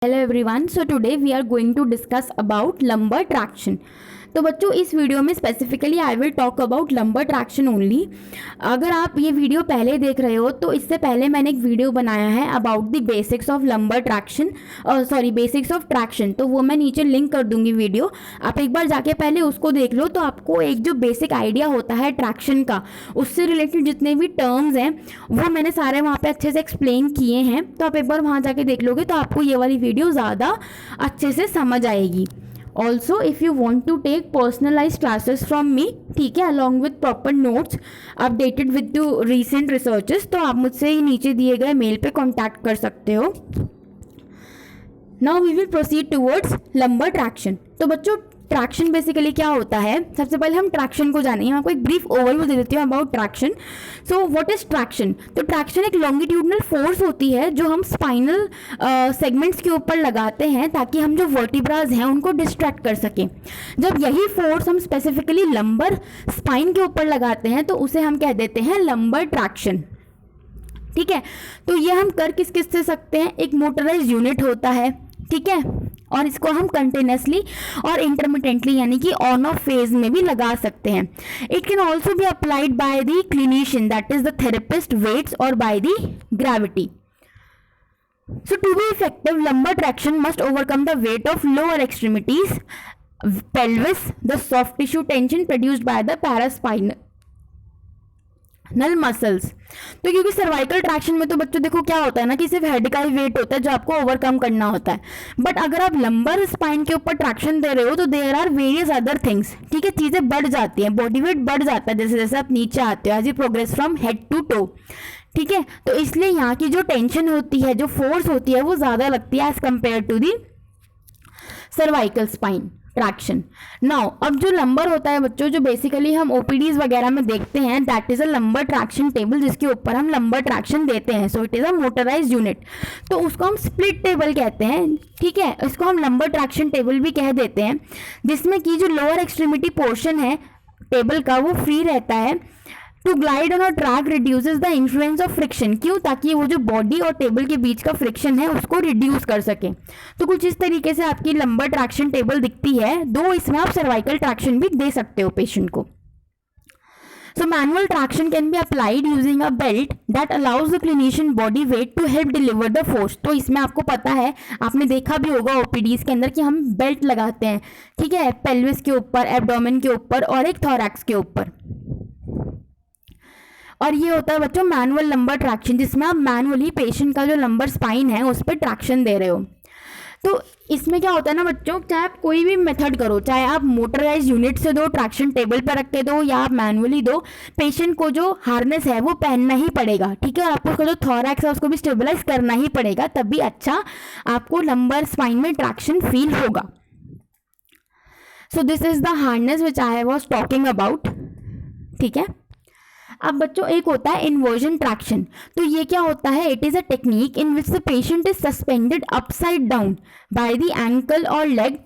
Hello everyone. So today we are going to discuss about lumbar traction. तो बच्चों इस video में specifically I will talk about lumbar traction only. अगर आप ये वीडियो पहले देख रहे हो तो इससे पहले मैंने एक वीडियो बनाया है about the basics of lumbar traction, basics of traction. तो वो मैं नीचे लिंक कर दूंगी वीडियो. आप एक बार जाके पहले उसको देख लो तो आपको एक जो बेसिक आइडिया होता है ट्रैक्शन का, उससे रिलेटेड जितने भी टर्म्स हैं वो मैंने सारे वहाँ पे अच्छे से एक्सप्लेन किए हैं. तो आप एक बार वहाँ जाके देख लोगे तो आपको ये वाली वीडियो ज़्यादा अच्छे से समझ आएगी. Also, if you want to take personalized classes from me, ठीक है, along with proper notes updated with the recent researches, तो आप मुझसे नीचे दिए गए मेल पे कांटेक्ट कर सकते हो. Now we will proceed towards lumbar traction. तो बच्चों ट्रैक्शन बेसिकली क्या होता है, सबसे पहले हम ट्रैक्शन को जानेंगे. आपको एक ब्रीफ ओवरव्यू दे देती हूँ about traction. So what is traction? तो ट्रैक्शन एक लॉन्गिट्यूडनल फोर्स होती है जो हम स्पाइनल सेगमेंट्स के ऊपर लगाते हैं ताकि हम जो वर्टिब्राज हैं उनको डिस्ट्रैक्ट कर सकें. जब यही फोर्स हम स्पेसिफिकली लंबर स्पाइन के ऊपर लगाते हैं तो उसे हम कह देते हैं लंबर ट्रैक्शन. ठीक है, तो ये हम कर किस किस से सकते हैं. एक मोटराइज यूनिट होता है, ठीक है, और इसको हम कंटिन्यूसली और इंटरमिटेंटली यानी कि ऑन ऑफ फेज में भी लगा सकते हैं. It can also be applied by the clinician, that is the therapist, weights और by the gravity. So to be effective, lumbar traction must overcome the weight of lower extremities, pelvis, the soft tissue tension produced by the paraspinal muscles. तो क्योंकि cervical traction में तो बच्चों देखो क्या होता है ना कि सिर्फ हेड का ही वेट होता है जो आपको ओवरकम करना होता है. बट अगर आप लंबर स्पाइन के ऊपर ट्रैक्शन दे रहे हो तो there are various other things. ठीक है, चीज़ें बढ़ जाती हैं, बॉडी वेट बढ़ जाता है जैसे जैसे आप नीचे आते हो, as you progress from head to toe. ठीक है, तो इसलिए यहाँ की जो टेंशन होती है, जो फोर्स होती है वो ज़्यादा लगती है as compare to the cervical spine traction. Now अब जो लंबर होता है बच्चों, जो बेसिकली हम ओपीडीज वगैरह में देखते हैं, that is a lumbar traction table जिसके ऊपर हम लंबर ट्रैक्शन देते हैं. So it is a motorise unit, तो उसको हम स्प्लिट टेबल कहते हैं. ठीक है, इसको हम लंबर ट्रैक्शन टेबल भी कह देते हैं, जिसमें कि जो लोअर एक्सट्रीमिटी पोर्शन है टेबल का वो फ्री रहता है. To glide on a track reduces the influence of friction. क्यों? ताकि वो जो बॉडी और टेबल के बीच का फ्रिक्शन है उसको रिड्यूस कर सके. तो कुछ इस तरीके से आपकी लंबर ट्रैक्शन टेबल दिखती है. दो इसमें आप सर्वाइकल ट्रैक्शन भी दे सकते हो पेशेंट को. So manual traction can be applied using a belt that allows the clinician body weight to help deliver the force. तो इसमें आपको पता है, आपने देखा भी होगा ओपीडीज के अंदर कि हम बेल्ट लगाते हैं, ठीक है, पेल्विस के ऊपर, एब्डोमेन के ऊपर और एक थोरैक्स के ऊपर. और ये होता है बच्चों मैनुअल लंबर ट्रैक्शन, जिसमें आप मैनुअली पेशेंट का जो लंबर स्पाइन है उस पर ट्रैक्शन दे रहे हो. तो इसमें क्या होता है ना बच्चों, चाहे आप कोई भी मेथड करो, चाहे आप मोटराइज यूनिट से दो, ट्रैक्शन टेबल पर रख के दो, या आप मैनुअली दो, पेशेंट को जो हार्नेस है वो पहनना ही पड़ेगा. ठीक है, और आपको उसका जो थोरैक्स है उसको भी स्टेबलाइज करना ही पड़ेगा, तभी अच्छा आपको लंबर स्पाइन में ट्रैक्शन फील होगा. सो this is the harness which I was talking about. ठीक है, अब बच्चों एक होता है इन्वर्जन ट्रैक्शन. तो ये क्या होता है? It is a technique in which the patient is suspended upside down by the ankle और leg.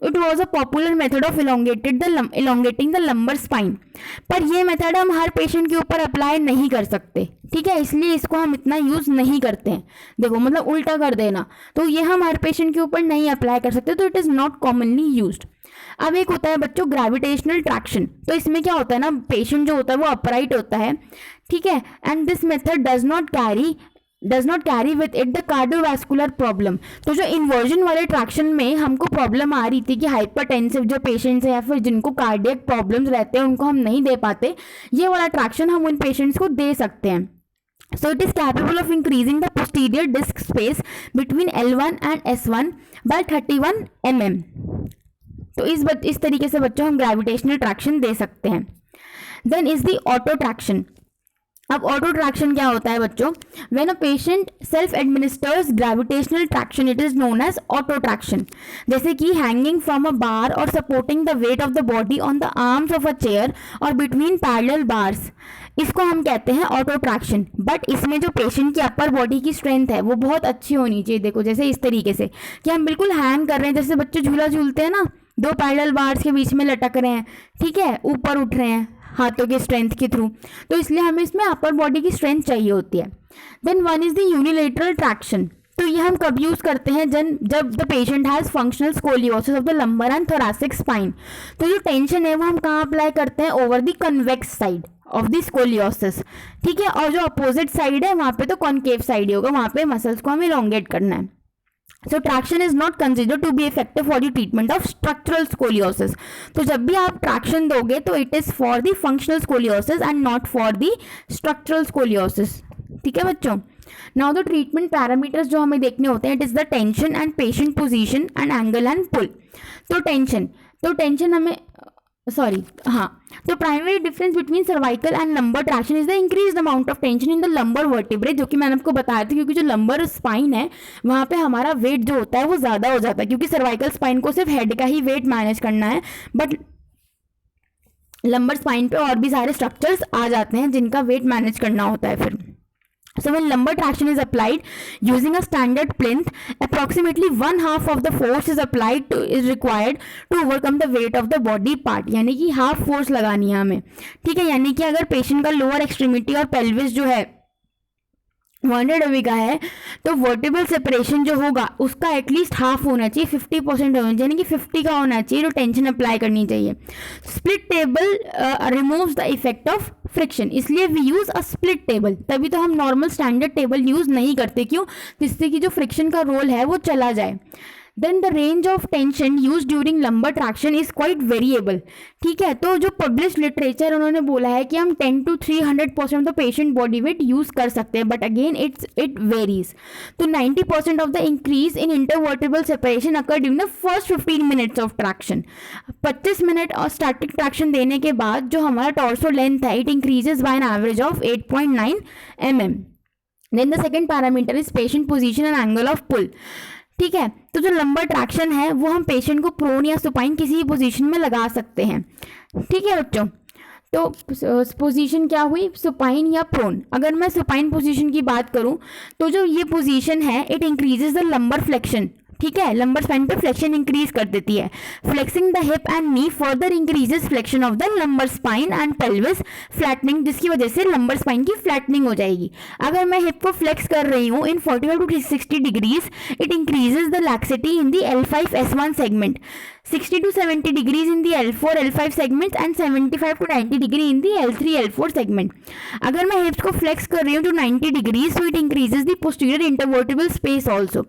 It was a popular method of elongating the lumbar spine. पर ये मेथड हम हर पेशेंट के ऊपर अप्लाई नहीं कर सकते. ठीक है, इसलिए इसको हम इतना यूज़ नहीं करते हैं. देखो मतलब उल्टा कर देना, तो ये हम हर पेशेंट के ऊपर नहीं अप्लाई कर सकते, तो it is not commonly used. अब एक होता है बच्चों ग्रेविटेशनल ट्रैक्शन. तो इसमें क्या होता है ना, पेशेंट जो होता है वो अपराइट होता है, ठीक है, and this method does not carry with it the cardiovascular problem. तो जो इन्वर्जन वाले ट्रैक्शन में हमको प्रॉब्लम आ रही थी कि हाइपरटेंसिव जो पेशेंट्स हैं या फिर जिनको कार्डियक प्रॉब्लम्स रहते हैं उनको हम नहीं दे पाते, ये वाला ट्रैक्शन हम उन पेशेंट्स को दे सकते हैं. So it is capable of increasing the posterior disc space between L1 and S1 by 31 mm. तो इस तरीके से बच्चों हम ग्रेविटेशनल ट्रैक्शन दे सकते हैं. Then is the auto traction. अब ऑटो ट्रैक्शन क्या होता है बच्चों? When a patient self administers gravitational traction it is known as auto traction. जैसे कि हैंगिंग फ्रॉम अ बार और supporting the weight of the body on the arms of a chair और between parallel bars, इसको हम कहते हैं auto traction. But इसमें जो पेशेंट की अपर बॉडी की स्ट्रेंथ है वो बहुत अच्छी होनी चाहिए. देखो जैसे इस तरीके से कि हम बिल्कुल हैंग कर रहे हैं, जैसे बच्चे झूला झूलते हैं ना, दो पैरेलल बार्स के बीच में लटक रहे हैं, ठीक है, ऊपर उठ रहे हैं हाथों के स्ट्रेंथ के थ्रू. तो इसलिए हमें इसमें अपर बॉडी की स्ट्रेंथ चाहिए होती है. Then one is the unilateral traction. तो ये हम कब यूज़ करते हैं, जब the patient has functional scoliosis of the lumbar and thoracic spine. तो जो टेंशन है वो हम कहाँ अप्लाई करते हैं, over the convex side of the scoliosis, ठीक है। और जो अपोजिट साइड है वहाँ पे तो कॉन्केव साइड ही होगा, वहाँ पे मसल्स को हमें इलोंगेट करना है। So traction is not considered to be effective for the treatment of structural scoliosis. तो जब भी आप ट्रैक्शन दोगे तो it is for the functional scoliosis and not for the structural scoliosis, ठीक है बच्चों। नाउ द ट्रीटमेंट पैरामीटर्स जो हमें देखने होते हैं, it is the tension and patient position and angle and pull. तो टेंशन हमें तो primary difference between cervical and lumbar traction is the increase amount of tension in the lumbar vertebrae, जो कि मैंने आपको बताया था, क्योंकि जो लंबर स्पाइन है वहाँ पे हमारा वेट जो होता है वो ज़्यादा हो जाता है, क्योंकि सर्वाइकल स्पाइन को सिर्फ हेड का ही वेट मैनेज करना है, बट लंबर स्पाइन पे और भी सारे स्ट्रक्चर्स आ जाते हैं जिनका वेट मैनेज करना होता है फिर। So when lumbar traction is applied using a standard plinth, approximately 1/2 of the force is required to overcome the weight of the body part, यानी कि हाफ फोर्स लगानी है हमें, ठीक है। यानी कि अगर पेशेंट का लोअर एक्सट्रीमिटी और पेल्विस जो है 100 अभी का है, तो वर्टिब्रल सेपरेशन जो होगा उसका एटलीस्ट हाफ होना चाहिए, 50% होना चाहिए, यानी कि 50 का होना चाहिए, जो टेंशन अप्लाई करनी चाहिए। Split table removes the effect of friction, इसलिए we use a split table, तभी तो हम नॉर्मल स्टैंडर्ड टेबल यूज़ नहीं करते, क्यों, जिससे कि जो फ्रिक्शन का रोल है वो चला जाए। Then the range of tension use during lumbar traction is quite variable, ठीक है। तो जो पब्लिश लिटरेचर उन्होंने बोला है कि हम 10 to 300% of the patient body weight use कर सकते हैं, बट अगेन इट वेरीज। तो 90% of the increase in intervertebral separation occur during the first 15 minutes of traction. 25 minute और स्टैटिक ट्रैक्शन देने के बाद जो हमारा टॉर्सो लेंथ है, it increases by an average of 8.9 mm। Then the second parameter is patient position and angle of pull, ठीक है। तो जो लंबर ट्रैक्शन है वो हम पेशेंट को प्रोन या सुपाइन किसी भी पोजीशन में लगा सकते हैं, ठीक है बच्चों। तो पोजीशन क्या हुई, सुपाइन या प्रोन। अगर मैं सुपाइन पोजीशन की बात करूं तो जो ये पोजीशन है it increases the lumbar flexion, ठीक है, लंबर स्पाइन पे फ्लेक्शन इंक्रीज कर देती है। Flexing the hip and knee further increases flexion of the lumbar spine and pelvis flattening, जिसकी वजह से लंबर स्पाइन की फ्लैटनिंग हो जाएगी। अगर मैं हिप को फ्लेक्स कर रही हूँ इन 45 to 60 degrees, it increases the laxity in the L5-S1 segment, 60 to 70 degrees in the L4-L5 segments and 75 to 90 degree in the L3-L4 segment। अगर मैं हिप्स को फ्लेक्स कर रही हूँ तो 90 डिग्रीज, तो it increases the posterior intervertebral space also.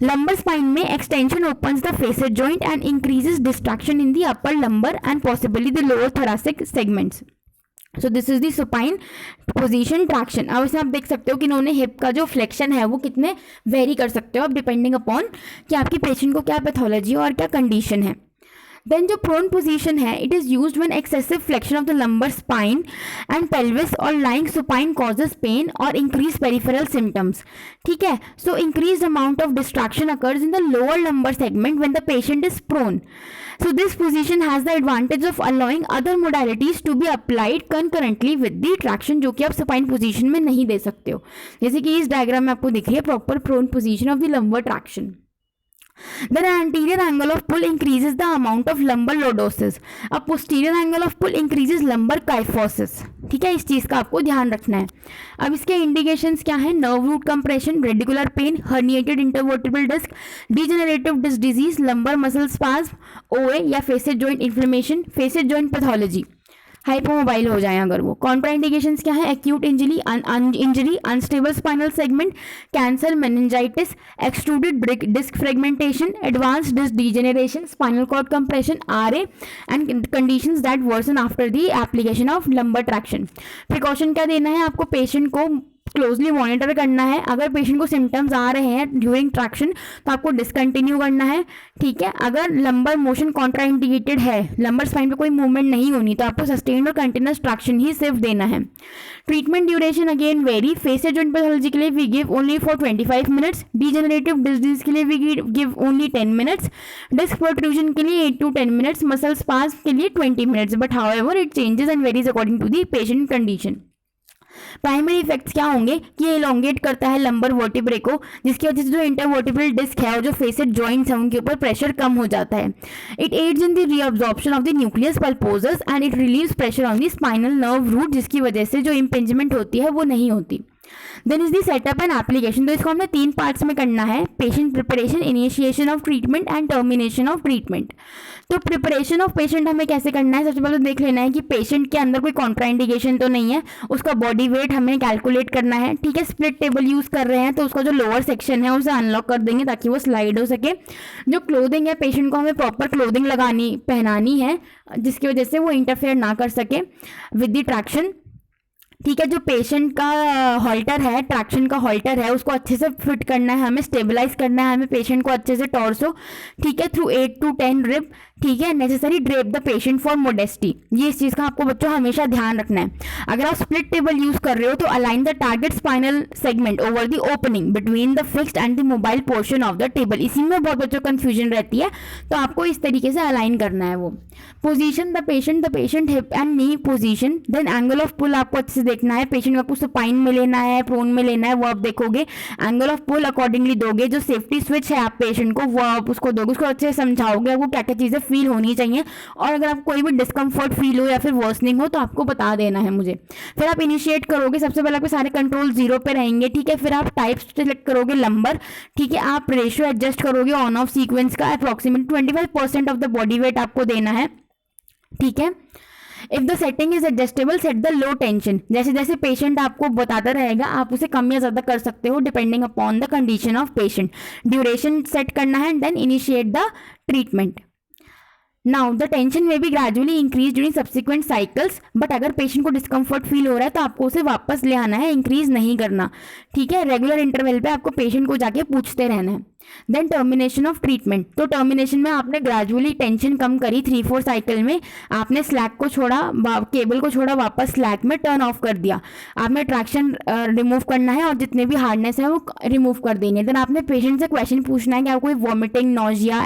Lumbar spine में extension opens the facet joint and increases distraction in the upper lumbar and possibly the lower thoracic segments. So this is the supine position traction. अब इसमें आप देख सकते हो कि इन्होंने hip का जो फ्लेक्शन है वो कितने वेरी कर सकते हो आप, डिपेंडिंग अपॉन कि आपकी पेशेंट को क्या पैथोलॉजी और क्या कंडीशन है। देन जो प्रोन पोजीशन है, it is used when excessive flexion of the lumbar spine and pelvis और लाइंग सुपाइन कॉजेज पेन और इंक्रीज पेरिफेरल सिम्टम्स, ठीक है। So increase amount of distraction occurs in the lower lumbar segment when the patient is prone. So this position has the advantage of allowing other modalities to be applied concurrently with the traction, जो कि आप supine position में नहीं दे सकते हो, जैसे कि इस डायग्राम में आपको दिख रही है proper prone position of the lumbar traction। Then anterior angle of pull increases the amount of lumbar lordosis। अब posterior angle of pull increases lumbar kyphosis, ठीक है, इस चीज़ का आपको ध्यान रखना है। अब इसके इंडिकेशंस क्या हैं, nerve root compression, radicular pain, herniated intervertebral disc, degenerative disc disease, lumbar muscle spasm, OA या facet joint inflammation, facet joint pathology, hypomobile हो जाए अगर वो। कॉन्ट्राइंडिकेशंस क्या है, acute injury, unstable spinal segment, cancer, meningitis, extruded disc fragmentation, advanced disc degeneration, spinal cord compression, RA and conditions that worsen after the application of lumbar traction. Precaution क्या देना है आपको, पेशेंट को क्लोजली मॉनिटर करना है। अगर patient को symptoms आ रहे हैं ड्यूरिंग ट्रैक्शन तो आपको डिसकंटिन्यू करना है, ठीक है। अगर लंबर मोशन कॉन्ट्राइंडिकेटेड है, लंबर स्पाइन पे कोई मूवमेंट नहीं होनी, तो आपको सस्टेन्ड और कंटिन्यूस ट्रैक्शन ही सिर्फ देना है। Treatment duration again very. Facet joint pathology के लिए we give only for 25 minutes, degenerative disease के लिए we give only 10 minutes, disc protrusion के लिए 8 to 10 मिनट्स, मसल स्पाज्म के लिए 20 minutes, but however it changes and varies according to the patient condition. Primary effects क्या होंगे कि ये इलोंगेट करता है लंबर वर्टिब्रे को, जिसकी वजह से जो इंटरवर्टिब्रल डिस्क है और जो फेसेट जॉइंट्स हैं उनके ऊपर प्रेशर कम हो जाता है। It aids in the reabsorption of the nucleus pulposus and it relieves pressure on the spinal nerve root, जिसकी वजह से जो इम्पिंजमेंट होती है वो नहीं होती। Then is the setup and application. तो इसको हमने 3 पार्ट्स में करना है, patient preparation, initiation of treatment and termination of treatment. तो प्रिपरेशन ऑफ पेशेंट हमें कैसे करना है, सबसे पहले देख लेना है कि पेशेंट के अंदर कोई कॉन्ट्राइंडिकेशन तो नहीं है, उसका बॉडी वेट हमें कैलकुलेट करना है, ठीक है। स्प्लिट टेबल यूज़ कर रहे हैं तो उसका जो लोअर सेक्शन है उसे अनलॉक कर देंगे ताकि वो स्लाइड हो सके। जो क्लोथिंग है, पेशेंट को हमें प्रॉपर क्लोथिंग पहनानी है जिसकी वजह से वो इंटरफेयर ना कर सके विद द ट्रैक्शन, ठीक है। जो पेशेंट का हॉल्टर है, ट्रैक्शन का हॉल्टर है, उसको अच्छे से फिट करना है, हमें स्टेबलाइज करना है हमें पेशेंट को अच्छे से टॉर्सो, ठीक है, थ्रू 8 to 10 रिब, ठीक है। Necessary drape the patient for modesty, ये इस चीज़ का आपको बच्चों हमेशा ध्यान रखना है। अगर आप स्प्लिट टेबल यूज कर रहे हो तो align the target spinal segment over the opening between the fixed and the mobile portion of the table. इसी में बहुत बच्चों कंफ्यूजन रहती है, तो आपको इस तरीके से अलाइन करना है वो। Position the patient hip and knee position. Then angle of pull आपको अच्छे से देखना है, पेशेंट को सुपाइन में लेना है, प्रोन में लेना है, वो आप देखोगे। एंगल ऑफ पुल अकॉर्डिंगली दोगे। जो सेफ्टी स्विच है आप पेशेंट को वो आप उसको दोगे, उसको अच्छे से समझाओगे आपको क्या क्या चीज़ें फील होनी चाहिए, और अगर आपको कोई भी डिस्कम्फर्ट फील हो या फिर वर्सनिंग हो तो आपको बता देना है मुझे। फिर आप इनिशिएट करोगे, सबसे पहले आपके सारे कंट्रोल 0 पे रहेंगे, ठीक है। फिर आप टाइप सेलेक्ट करोगे लंबर, ठीक है। आप रेशियो एडजस्ट करोगे ऑन ऑफ सीक्वेंस का, approximate 25% of the body weight आपको देना है, ठीक है। If the setting is adjustable set the low tension. जैसे जैसे पेशेंट आपको बताता रहेगा आप उसे कम या ज़्यादा कर सकते हो depending upon the condition of patient. Duration set करना है, then initiate the treatment. Now the tension में भी gradually increase during subsequent cycles, but अगर पेशेंट को डिस्कम्फर्ट फील हो रहा है तो आपको उसे वापस ले आना है, इंक्रीज नहीं करना, ठीक है। रेगुलर इंटरवल पे आपको पेशेंट को जाके पूछते रहना है। Then termination of treatment. तो टर्मिनेशन में आपने ग्रेजुअली टेंशन कम करी, 3-4 साइकिल में आपने स्लैक को छोड़ा, केबल को छोड़ा, वापस स्लैक में टर्न ऑफ कर दिया। आपने ट्रैक्शन रिमूव करना है और जितने भी हार्डनेस है वो रिमूव कर देनी है। देन आपने पेशेंट से क्वेश्चन पूछना है कि आपको कोई वॉमिटिंग, नोजिया,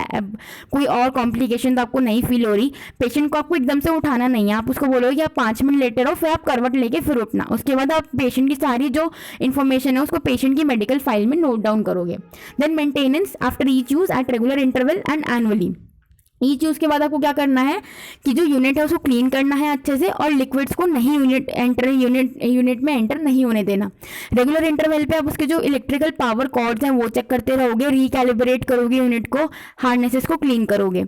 कोई और कॉम्प्लिकेशन तो आपको नहीं फील हो रही। पेशेंट को आपको एकदम से उठाना नहीं है, आप उसको बोलोगे कि आप 5 मिनट लेटे रहो, फिर आप करवट लेके फिर उठना। उसके बाद आप पेशेंट की सारी जो इन्फॉर्मेशन है उसको पेशेंट की मेडिकल फाइल में नोट डाउन करोगे। Then maintenance after each use at regular interval and annually. Each use के बाद आपको क्या करना है कि जो यूनिट है उसको क्लीन करना है अच्छे से, और लिक्विड्स को नहीं यूनिट में एंटर नहीं होने देना। रेगुलर इंटरवल पे आप उसके जो इलेक्ट्रिकल पावर कॉर्ड्स हैं वो चेक करते रहोगे, रिकैलिब्रेट करोगे यूनिट को, हार्नेसेस को क्लीन करोगे।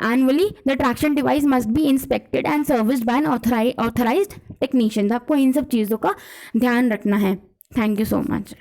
Annually the traction device must be inspected and serviced by an authorised technician. आपको इन सब चीज़ों का ध्यान रखना है। Thank you so much.